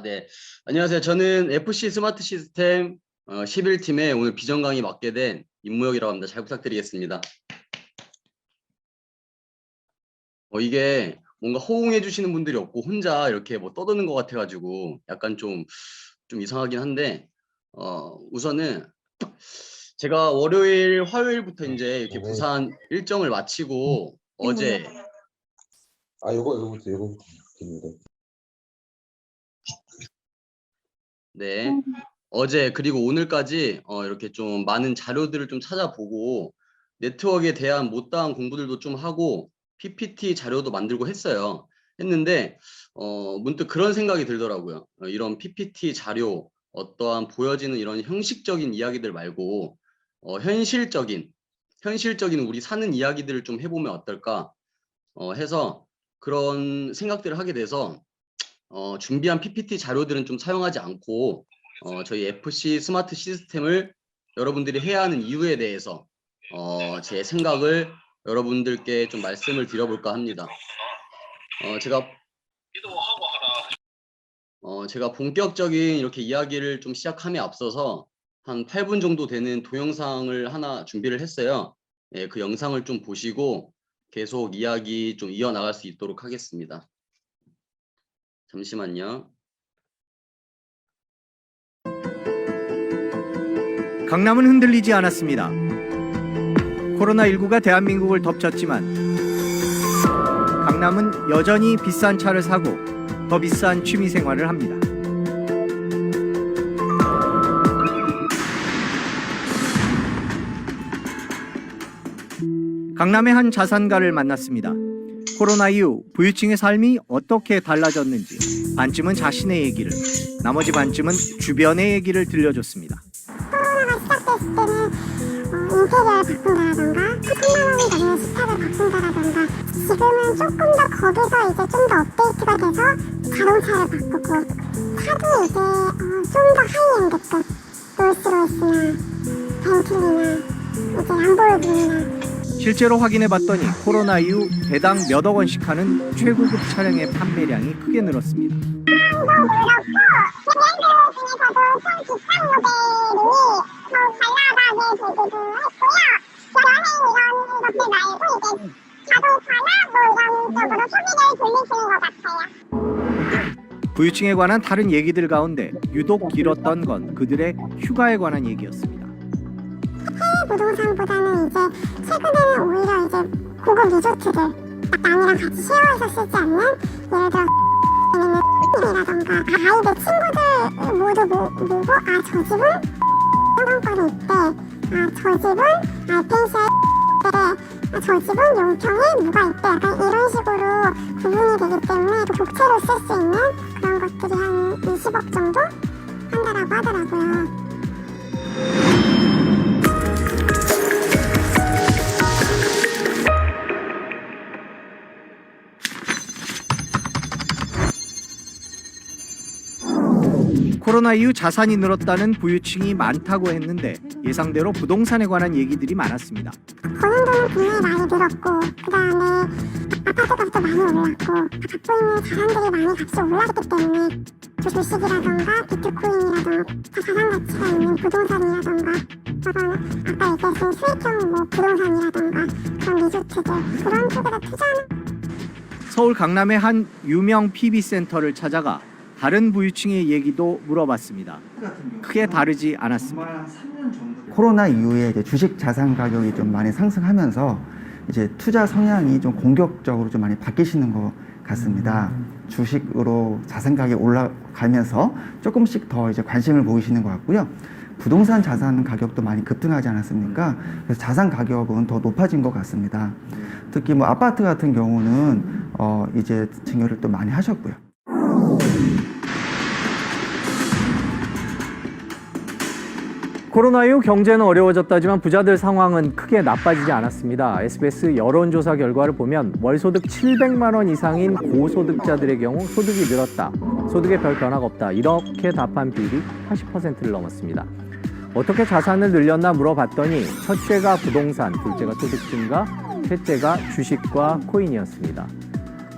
네. 안녕하세요. 저는 FC 스마트 시스템 11팀에 오늘 비전 강의 맡게 된 임무혁이라고 합니다. 잘 부탁드리겠습니다. 이게 뭔가 호응해 주시는 분들이 없고 혼자 이렇게 뭐 떠드는 것 같아가지고 약간 좀 이상하긴 한데, 우선은 제가 월요일, 화요일부터 이제 이렇게 부산 일정을 마치고 어제 요거부터 네. 어제 그리고 오늘까지 이렇게 좀 많은 자료들을 좀 찾아보고 네트워크에 대한 못다한 공부들도 좀 하고 PPT 자료도 만들고 했는데 문득 그런 생각이 들더라고요. 이런 PPT 자료, 어떠한 보여지는 이런 형식적인 이야기들 말고 현실적인 우리 사는 이야기들을 좀 해보면 어떨까 해서 그런 생각들을 하게 돼서 준비한 PPT 자료들은 좀 사용하지 않고 저희 FC 스마트 시스템을 여러분들이 해야 하는 이유에 대해서 제 생각을 여러분들께 좀 말씀을 드려볼까 합니다. 제가 본격적인 이렇게 이야기를 좀 시작함에 앞서서 한 8분 정도 되는 동영상을 하나 준비를 했어요. 예, 그 영상을 좀 보시고 계속 이야기 좀 이어나갈 수 있도록 하겠습니다. 잠시만요. 강남은 흔들리지 않았습니다. 코로나19가 대한민국을 덮쳤지만 강남은 여전히 비싼 차를 사고 더 비싼 취미 생활을 합니다. 강남의 한 자산가를 만났습니다. 코로나 이후 부유층의 삶이 어떻게 달라졌는지 반쯤은 자신의 얘기를, 나머지 반쯤은 주변의 얘기를 들려줬습니다. 코로나가 시작됐을 때는 인테리어를 바꾼다라던가 3만 원이 넘는 식탁을 바꾼다라던가 지금은 조금 더 거기서 이제 좀 더 업데이트가 돼서 자동차를 바꾸고 차도 이제 좀 더 하이엔드급 롤스로이스나 벤틀리나 이제 람보르기니나 실제로 확인해봤더니 코로나 이후 배당 몇억 원씩 하는 최고급 차량의 판매량이 크게 늘었습니다. 부유층에 관한 다른 얘기들 가운데 유독 길었던 건 그들의 휴가에 관한 얘기였습니다. 해외 부동산보다는 이제 최근에는 오히려 이제 고급 리조트들 남이랑 같이 쉐어해서 쓰지 않는 예를 들어 이라던가 아이들 친구들 모두 모고 저 집은 상권이 있대, 저 집은 알펜시아에 있대, 저 집은 용평에 누가 있대, 약간 이런 식으로 구분이 되기 때문에 독채로 쓸 수 있는 그런 것들이 한 20억 정도 한다라고 하더라고요. 코로나 이후 자산이 늘었다는 부유층이 많다고 했는데 예상대로 부동산에 관한 얘기들이 많았습니다. 버는 돈은 분명히 많이 늘었고 그 다음에 아파트 값도 많이 올랐고 갖고 있는 자산들이 많이 값이 올랐기 때문에 주식이라던가 비트코인이라던가 자산 가치가 있는 부동산이라던가 아까 얘기했던 수익형 부동산이라던가 그런 리조트들 그런 쪽에다 투자하는 서울 강남의 한 유명 PB센터를 찾아가 다른 부유층의 얘기도 물어봤습니다. 크게 다르지 않았습니다. 코로나 이후에 이제 주식 자산 가격이 좀 많이 상승하면서 이제 투자 성향이 좀 공격적으로 좀 많이 바뀌시는 것 같습니다. 주식으로 자산 가격이 올라가면서 조금씩 더 이제 관심을 보이시는 것 같고요. 부동산 자산 가격도 많이 급등하지 않았습니까? 그래서 자산 가격은 더 높아진 것 같습니다. 특히 뭐 아파트 같은 경우는 이제 증여를 또 많이 하셨고요. 코로나 이후 경제는 어려워졌다지만 부자들 상황은 크게 나빠지지 않았습니다. SBS 여론조사 결과를 보면 월소득 700만 원 이상인 고소득자들의 경우 소득이 늘었다, 소득에 별 변화가 없다, 이렇게 답한 비율이 80%를 넘었습니다. 어떻게 자산을 늘렸나 물어봤더니 첫째가 부동산, 둘째가 소득 증가, 셋째가 주식과 코인이었습니다.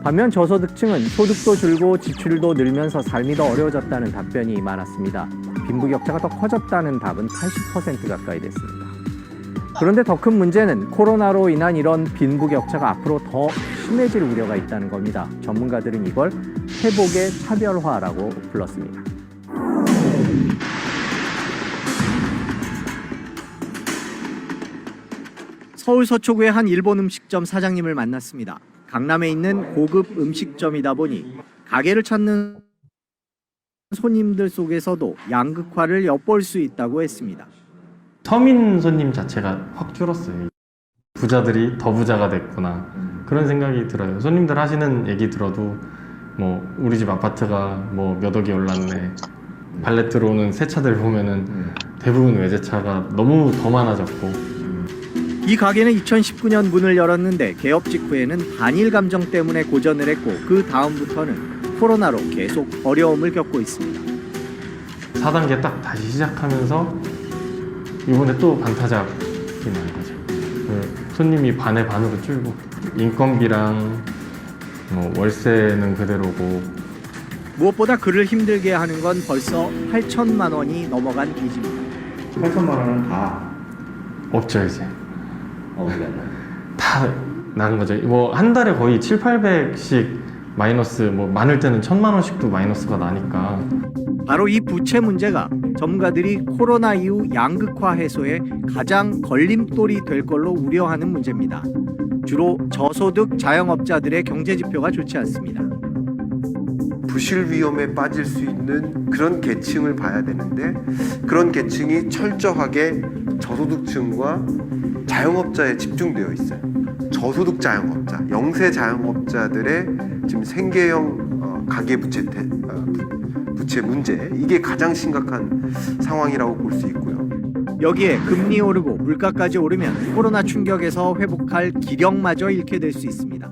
반면 저소득층은 소득도 줄고 지출도 늘면서 삶이 더 어려워졌다는 답변이 많았습니다. 빈부격차가 더 커졌다는 답은 80% 가까이 됐습니다. 그런데 더 큰 문제는 코로나로 인한 이런 빈부격차가 앞으로 더 심해질 우려가 있다는 겁니다. 전문가들은 이걸 회복의 차별화라고 불렀습니다. 서울 서초구의 한 일본 음식점 사장님을 만났습니다. 강남에 있는 고급 음식점이다 보니 가게를 찾는 손님들 속에서도 양극화를 엿볼 수 있다고 했습니다. 서민 손님 자체가 확 줄었어요. 부자들이 더 부자가 됐구나 그런 생각이 들어요. 손님들 하시는 얘기 들어도 뭐 우리 집 아파트가 뭐 몇 억이 올랐네, 발렛 들어오는 새 차들 보면은 대부분 외제차가 너무 더 많아졌고. 이 가게는 2019년 문을 열었는데 개업 직후에는 반일 감정 때문에 고전을 했고 그 다음부터는 코로나로 계속 어려움을 겪고 있습니다. 4단계 딱 다시 시작하면서 이번에 또 반타작이 난 거죠. 손님이 반의 반으로 줄고 인건비랑 뭐 월세는 그대로고. 무엇보다 그를 힘들게 하는 건 벌써 8천만 원이 넘어간 빚입니다. 8천만 원은 다 없죠 이제. 다 나간 거죠. 뭐 한 달에 거의 7, 800씩 마이너스, 뭐 많을 때는 1,000만 원씩도 마이너스가 나니까. 바로 이 부채 문제가 전문가들이 코로나 이후 양극화 해소에 가장 걸림돌이 될 걸로 우려하는 문제입니다. 주로 저소득 자영업자들의 경제 지표가 좋지 않습니다. 부실 위험에 빠질 수 있는 그런 계층을 봐야 되는데, 그런 계층이 철저하게 저소득층과 자영업자에 집중되어 있어요. 저소득 자영업자, 영세 자영업자들의 지금 생계형 가계 부채 문제, 이게 가장 심각한 상황이라고 볼 수 있고요. 여기에 금리 오르고 물가까지 오르면 코로나 충격에서 회복할 기력마저 잃게 될 수 있습니다.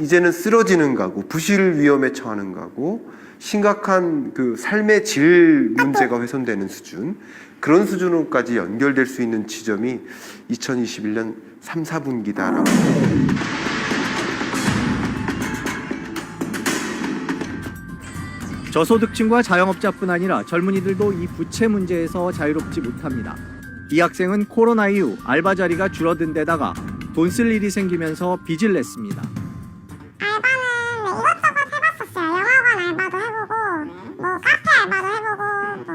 이제는 쓰러지는 가구, 부실 위험에 처하는 가구, 심각한 그 삶의 질 문제가 훼손되는 수준, 그런 수준으로까지 연결될 수 있는 지점이 2021년 3, 4분기다라고. 저소득층과 자영업자뿐 아니라 젊은이들도 이 부채 문제에서 자유롭지 못합니다. 이 학생은 코로나 이후 알바 자리가 줄어든 데다가 돈 쓸 일이 생기면서 빚을 냈습니다. 알바는 이것저것 해봤었어요. 영화관 알바도 해보고, 뭐 카페 알바도 해보고, 뭐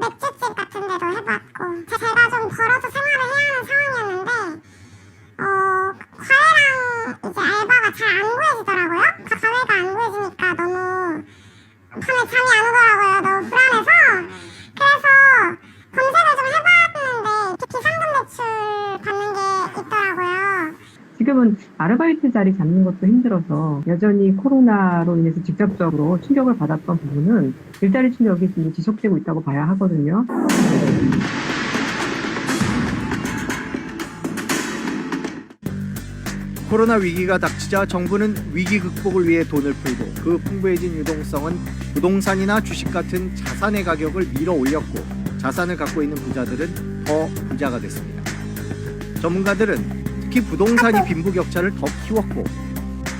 맥주집 같은 데도 해봤고. 제가 좀 벌어서 생활을 해야 하는 상황이었는데, 과외랑 이제 알바가 잘 안 구해지더라고요. 과외가 안 구해지니까 너무 밤에 잠이 안 오더라고요. 너무 불안해서. 그래서 검색을 좀 해봤는데 특히 상금 대출 받는 게 있더라고요. 지금은 아르바이트 자리 잡는 것도 힘들어서 여전히 코로나로 인해서 직접적으로 충격을 받았던 부분은 일자리 충격이 지금 지속되고 있다고 봐야 하거든요. 코로나 위기가 닥치자 정부는 위기 극복을 위해 돈을 풀고 그 풍부해진 유동성은 부동산이나 주식 같은 자산의 가격을 밀어 올렸고 자산을 갖고 있는 부자들은 더 부자가 됐습니다. 전문가들은 특히 부동산이 빈부격차를 더 키웠고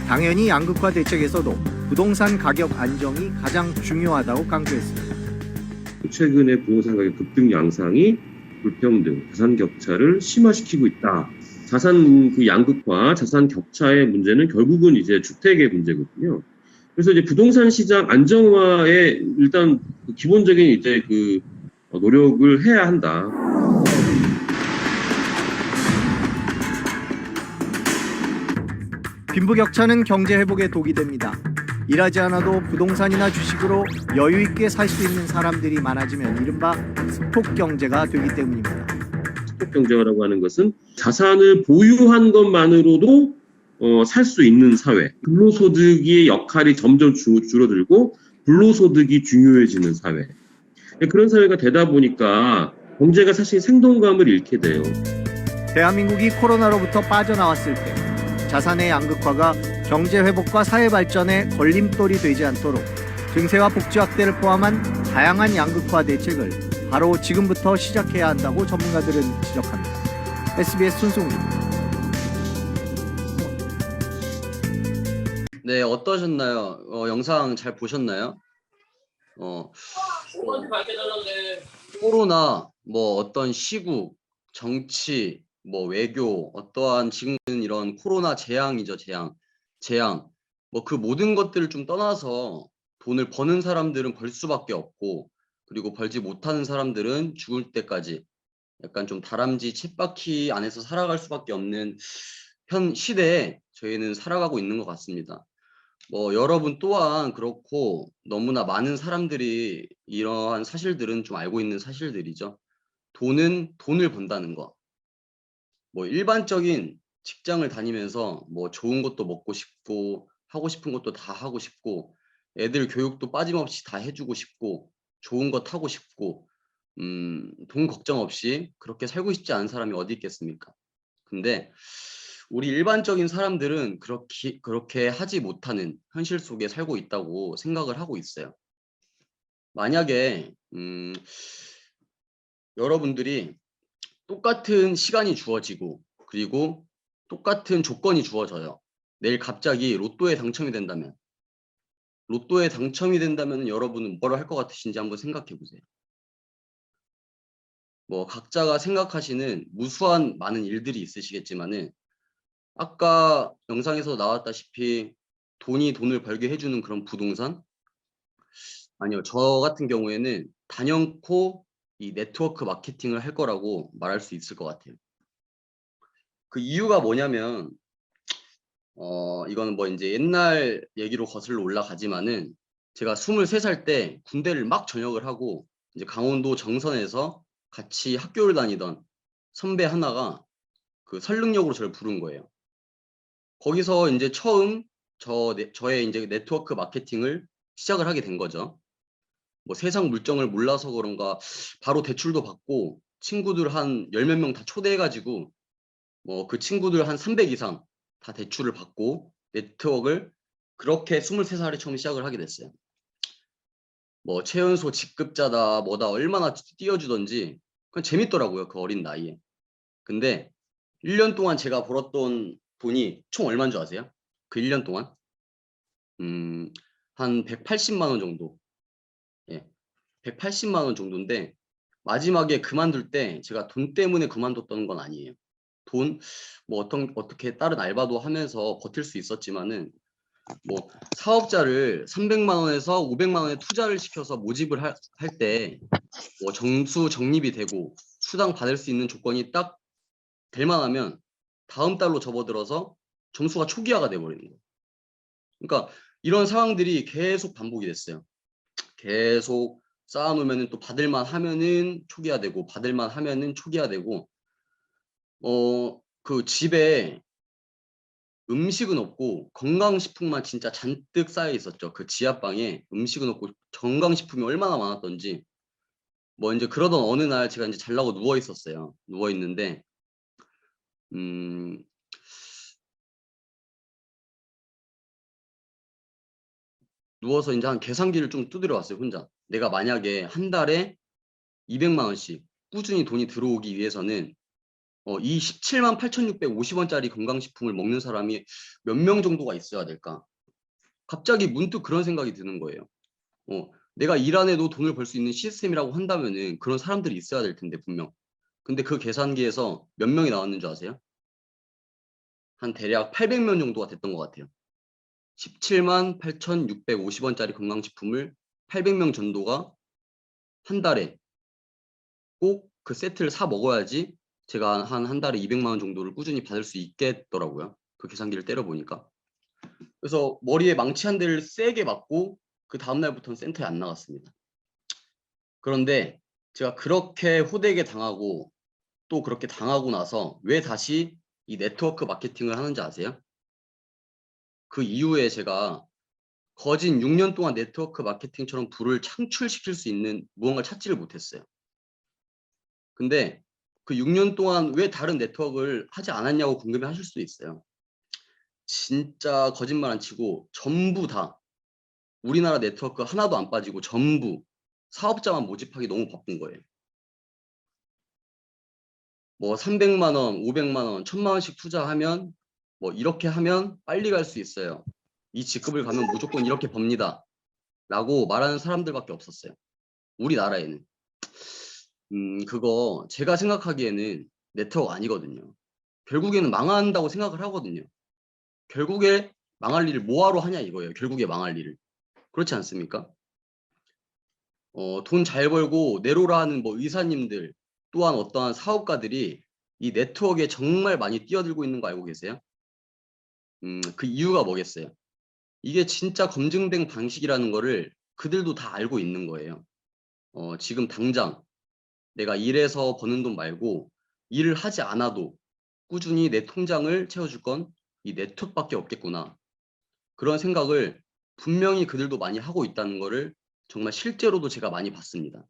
당연히 양극화 대책에서도 부동산 가격 안정이 가장 중요하다고 강조했습니다. 최근에 부동산 가격 급등 양상이 불평등, 자산 격차를 심화시키고 있다. 자산 그 양극화, 자산 격차의 문제는 결국은 이제 주택의 문제거든요. 그래서 이제 부동산 시장 안정화에 일단 기본적인 이제 그 노력을 해야 한다. 빈부격차는 경제 회복에 독이 됩니다. 일하지 않아도 부동산이나 주식으로 여유 있게 살 수 있는 사람들이 많아지면 이른바 스톡 경제가 되기 때문입니다. 스톡 경제라고 하는 것은 자산을 보유한 것만으로도 살 수 있는 사회. 근로소득의 역할이 점점 줄어들고 불로소득이 중요해지는 사회. 그런 사회가 되다 보니까 경제가 사실 생동감을 잃게 돼요. 대한민국이 코로나로부터 빠져나왔을 때 자산의 양극화가 경제 회복과 사회 발전에 걸림돌이 되지 않도록 증세와 복지 확대를 포함한 다양한 양극화 대책을 바로 지금부터 시작해야 한다고 전문가들은 지적합니다. SBS 손송입니다. 네, 어떠셨나요? 영상 잘 보셨나요? 어, 코로나, 뭐 어떤 시국, 정치, 뭐 외교, 어떠한 지금 이런 코로나 재앙이죠, 재앙. 뭐 그 모든 것들을 좀 떠나서 돈을 버는 사람들은 벌 수밖에 없고, 그리고 벌지 못하는 사람들은 죽을 때까지 약간 좀 다람쥐 쳇바퀴 안에서 살아갈 수밖에 없는 현 시대에 저희는 살아가고 있는 것 같습니다. 뭐 여러분 또한 그렇고 너무나 많은 사람들이 이러한 사실들은 좀 알고 있는 사실들이죠. 돈은 돈을 번다는 거. 뭐 일반적인 직장을 다니면서 뭐 좋은 것도 먹고 싶고 하고 싶은 것도 다 하고 싶고 애들 교육도 빠짐없이 다 해주고 싶고 좋은 거 타고 싶고 돈 걱정 없이 그렇게 살고 싶지 않은 사람이 어디 있겠습니까? 근데 우리 일반적인 사람들은 그렇게 하지 못하는 현실 속에 살고 있다고 생각을 하고 있어요. 만약에 여러분들이 똑같은 시간이 주어지고 그리고 똑같은 조건이 주어져요. 내일 갑자기 로또에 당첨이 된다면 여러분은 뭐를 할 것 같으신지 한번 생각해 보세요. 뭐 각자가 생각하시는 무수한 많은 일들이 있으시겠지만은 아까 영상에서 나왔다시피 돈이 돈을 벌게 해주는 그런 부동산? 아니요. 저 같은 경우에는 단연코 이 네트워크 마케팅을 할 거라고 말할 수 있을 것 같아요. 그 이유가 뭐냐면 이거는 뭐 이제 옛날 얘기로 거슬러 올라가지만은 제가 23살 때 군대를 막 전역을 하고 이제 강원도 정선에서 같이 학교를 다니던 선배 하나가 그 설릉역으로 저를 부른 거예요. 거기서 이제 처음 저의 이제 네트워크 마케팅을 시작을 하게 된 거죠. 뭐 세상 물정을 몰라서 그런가 바로 대출도 받고 친구들 한 열 몇 명 다 초대해가지고 뭐 그 친구들 한 300 이상 다 대출을 받고 네트워크를 그렇게 23살에 처음 시작을 하게 됐어요. 뭐 최연소 직급자다 뭐다 얼마나 띄워주던지 그냥 재밌더라고요. 그 어린 나이에. 근데 1년 동안 제가 벌었던 돈이 총 얼마인 줄 아세요? 그 1년 동안? 한 180만 원 정도. 예. 180만 원 정도인데 마지막에 그만둘 때 제가 돈 때문에 그만뒀던 건 아니에요. 돈, 뭐 어떻게 다른 알바도 하면서 버틸 수 있었지만은 뭐 사업자를 300만 원에서 500만 원에 투자를 시켜서 모집을 할 때 뭐 정수 적립이 되고 수당 받을 수 있는 조건이 딱 될 만하면 다음 달로 접어들어서 점수가 초기화가 돼 버리는 거예요. 그러니까 이런 상황들이 계속 반복이 됐어요. 계속 쌓아놓으면은 또 받을만 하면은 초기화되고 받을만 하면은 초기화되고 그 집에 음식은 없고 건강식품만 진짜 잔뜩 쌓여 있었죠. 그 지하방에 음식은 없고 건강식품이 얼마나 많았던지 뭐 이제 그러던 어느 날 제가 이제 잘라고 누워 있었어요. 누워 있는데 음, 누워서 이제 한 계산기를 좀 두드려 왔어요. 혼자. 내가 만약에 한 달에 200만 원씩 꾸준히 돈이 들어오기 위해서는 이 17만 8,650원짜리 건강식품을 먹는 사람이 몇 명 정도가 있어야 될까? 갑자기 문득 그런 생각이 드는 거예요. 내가 일 안 해도 돈을 벌 수 있는 시스템이라고 한다면은 그런 사람들이 있어야 될 텐데 분명. 근데 그 계산기에서 몇 명이 나왔는 줄 아세요? 한 대략 800명 정도가 됐던 것 같아요. 17만 8,650원짜리 건강식품을 800명 정도가 한 달에 꼭 그 세트를 사 먹어야지 제가 한 달에 200만 원 정도를 꾸준히 받을 수 있겠더라고요. 그 계산기를 때려 보니까. 그래서 머리에 망치 한 대를 세게 맞고 그 다음 날부터는 센터에 안 나갔습니다. 그런데 제가 그렇게 호되게 당하고 또 그렇게 당하고 나서 왜 다시 이 네트워크 마케팅을 하는지 아세요? 그 이후에 제가 거진 6년 동안 네트워크 마케팅처럼 부를 창출시킬 수 있는 무언가를 찾지를 못했어요. 근데 그 6년 동안 왜 다른 네트워크를 하지 않았냐고 궁금해 하실 수도 있어요. 진짜 거짓말 안 치고 전부 다 우리나라 네트워크 하나도 안 빠지고 전부 사업자만 모집하기 너무 바쁜 거예요. 뭐 300만 원, 500만 원, 1000만 원씩 투자하면 뭐 이렇게 하면 빨리 갈 수 있어요. 이 직급을 가면 무조건 이렇게 법니다. 라고 말하는 사람들밖에 없었어요. 우리나라에는. 그거 제가 생각하기에는 네트워크 아니거든요. 결국에는 망한다고 생각을 하거든요. 결국에 망할 일을 뭐하러 하냐 이거예요. 결국에 망할 일을. 그렇지 않습니까? 돈 잘 벌고 내로라 하는 뭐 의사님들 또한 어떠한 사업가들이 이 네트워크에 정말 많이 뛰어들고 있는 거 알고 계세요? 그 이유가 뭐겠어요? 이게 진짜 검증된 방식이라는 거를 그들도 다 알고 있는 거예요. 지금 당장 내가 일해서 버는 돈 말고 일을 하지 않아도 꾸준히 내 통장을 채워줄 건 이 네트워크밖에 없겠구나. 그런 생각을 분명히 그들도 많이 하고 있다는 거를 정말 실제로도 제가 많이 봤습니다.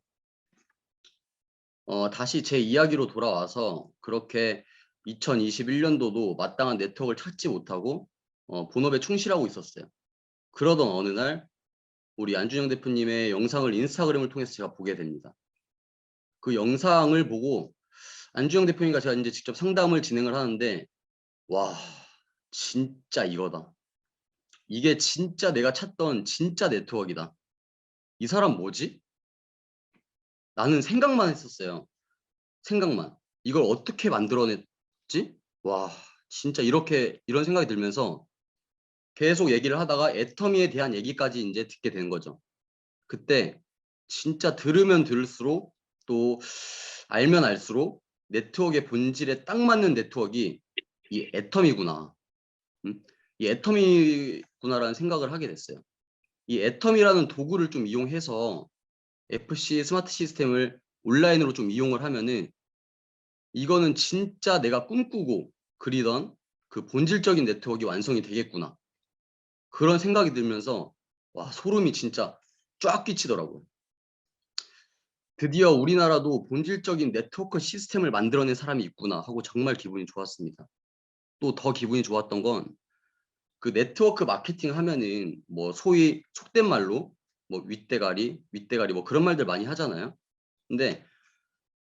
다시 제 이야기로 돌아와서 그렇게 2021년도도 마땅한 네트워크를 찾지 못하고 본업에 충실하고 있었어요. 그러던 어느 날 우리 안준영 대표님의 영상을 인스타그램을 통해서 제가 보게 됩니다. 그 영상을 보고 안준영 대표님과 제가 이제 직접 상담을 진행을 하는데 와 진짜 이거다. 이게 진짜 내가 찾던 진짜 네트워크이다. 이 사람 뭐지? 나는 생각만 했었어요. 생각만. 이걸 어떻게 만들어냈지? 와 진짜 이런 생각이 들면서 계속 얘기를 하다가 애터미에 대한 얘기까지 이제 듣게 된 거죠. 그때 진짜 들으면 들을수록 또 알면 알수록 네트워크의 본질에 딱 맞는 네트워크가 이 애터미구나. 이 애터미구나라는 생각을 하게 됐어요. 이 애터미라는 도구를 좀 이용해서 FC 스마트 시스템을 온라인으로 좀 이용을 하면은 이거는 진짜 내가 꿈꾸고 그리던 그 본질적인 네트워크가 완성이 되겠구나. 그런 생각이 들면서 와 소름이 진짜 쫙 끼치더라고요. 드디어 우리나라도 본질적인 네트워크 시스템을 만들어낸 사람이 있구나 하고 정말 기분이 좋았습니다. 또 더 기분이 좋았던 건 그 네트워크 마케팅 하면은 뭐 소위 속된 말로 뭐 윗대가리 뭐 그런 말들 많이 하잖아요. 근데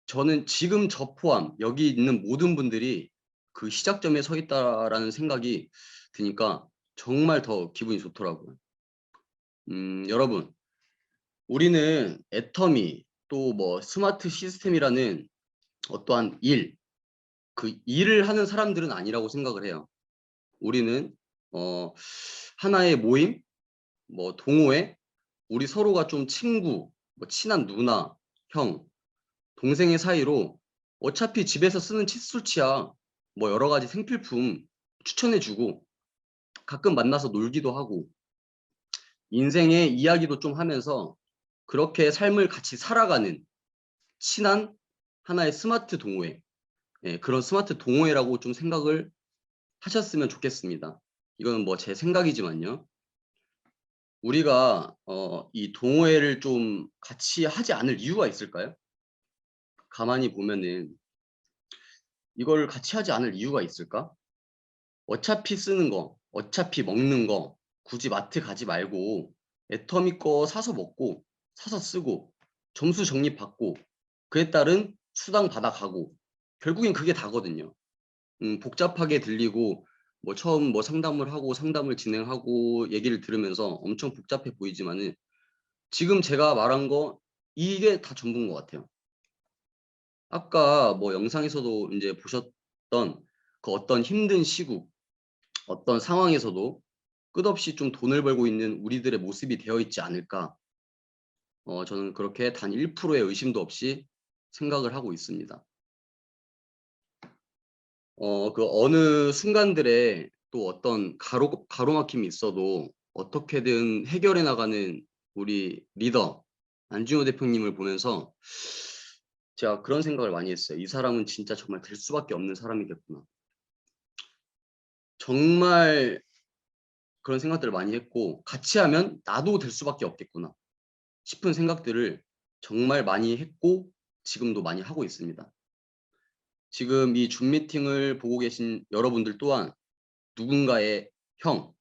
저는 지금 저 포함 여기 있는 모든 분들이 그 시작점에 서 있다라는 생각이 드니까 정말 더 기분이 좋더라고요. 여러분 우리는 애터미 또 뭐 스마트 시스템이라는 어떠한 그 일을 하는 사람들은 아니라고 생각을 해요. 우리는 하나의 모임, 뭐 동호회, 우리 서로가 좀 친구, 뭐 친한 누나, 형, 동생의 사이로 어차피 집에서 쓰는 칫솔치야 뭐 여러 가지 생필품 추천해주고 가끔 만나서 놀기도 하고 인생의 이야기도 좀 하면서 그렇게 삶을 같이 살아가는 친한 하나의 스마트 동호회, 예, 그런 스마트 동호회라고 좀 생각을 하셨으면 좋겠습니다. 이거는 뭐 제 생각이지만요. 우리가 이 동호회를 좀 같이 하지 않을 이유가 있을까요? 가만히 보면은 이걸 같이 하지 않을 이유가 있을까? 어차피 쓰는 거, 어차피 먹는 거 굳이 마트 가지 말고 애터미 거 사서 먹고 사서 쓰고 점수 적립받고 그에 따른 수당 받아가고 결국엔 그게 다거든요. 복잡하게 들리고 뭐 처음 뭐 상담을 하고 상담을 진행하고 얘기를 들으면서 엄청 복잡해 보이지만은 지금 제가 말한 거 이게 다 전부인 것 같아요. 아까 뭐 영상에서도 이제 보셨던 그 어떤 힘든 시국, 어떤 상황에서도 끝없이 좀 돈을 벌고 있는 우리들의 모습이 되어 있지 않을까. 저는 그렇게 단 1%의 의심도 없이 생각을 하고 있습니다. 그 어느 순간들에 또 어떤 가로막힘이 있어도 어떻게든 해결해 나가는 우리 리더 안준호 대표님을 보면서 제가 그런 생각을 많이 했어요. 이 사람은 진짜 정말 될 수밖에 없는 사람이겠구나. 정말 그런 생각들을 많이 했고 같이 하면 나도 될 수밖에 없겠구나 싶은 생각들을 정말 많이 했고 지금도 많이 하고 있습니다. 지금 이 줌 미팅을 보고 계신 여러분들 또한 누군가의 형,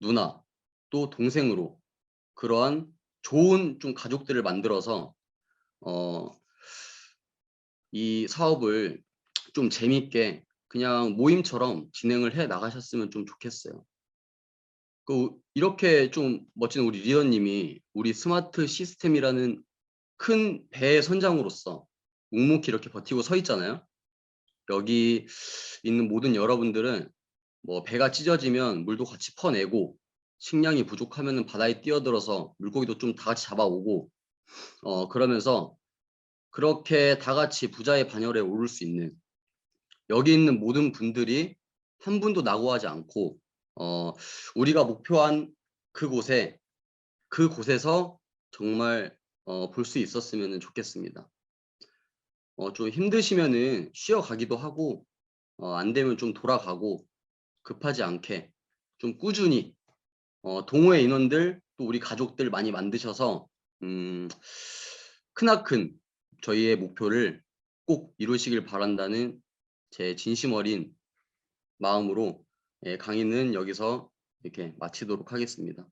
누나, 또 동생으로 그러한 좋은 좀 가족들을 만들어서 이 사업을 좀 재밌게 그냥 모임처럼 진행을 해 나가셨으면 좀 좋겠어요. 이렇게 좀 멋진 우리 리더님이 우리 스마트 시스템이라는 큰 배의 선장으로서 묵묵히 이렇게 버티고 서 있잖아요. 여기 있는 모든 여러분들은 뭐 배가 찢어지면 물도 같이 퍼내고, 식량이 부족하면은 바다에 뛰어들어서 물고기도 좀 다 같이 잡아오고, 그러면서 그렇게 다 같이 부자의 반열에 오를 수 있는, 여기 있는 모든 분들이 한 분도 낙오하지 않고 우리가 목표한 그곳에서 정말 볼 수 있었으면 좋겠습니다. 좀 힘드시면은 쉬어가기도 하고, 안 되면 좀 돌아가고, 급하지 않게 좀 꾸준히 동호회 인원들 또 우리 가족들 많이 만드셔서 크나큰 저희의 목표를 꼭 이루시길 바란다는 제 진심 어린 마음으로 강의는 여기서 이렇게 마치도록 하겠습니다.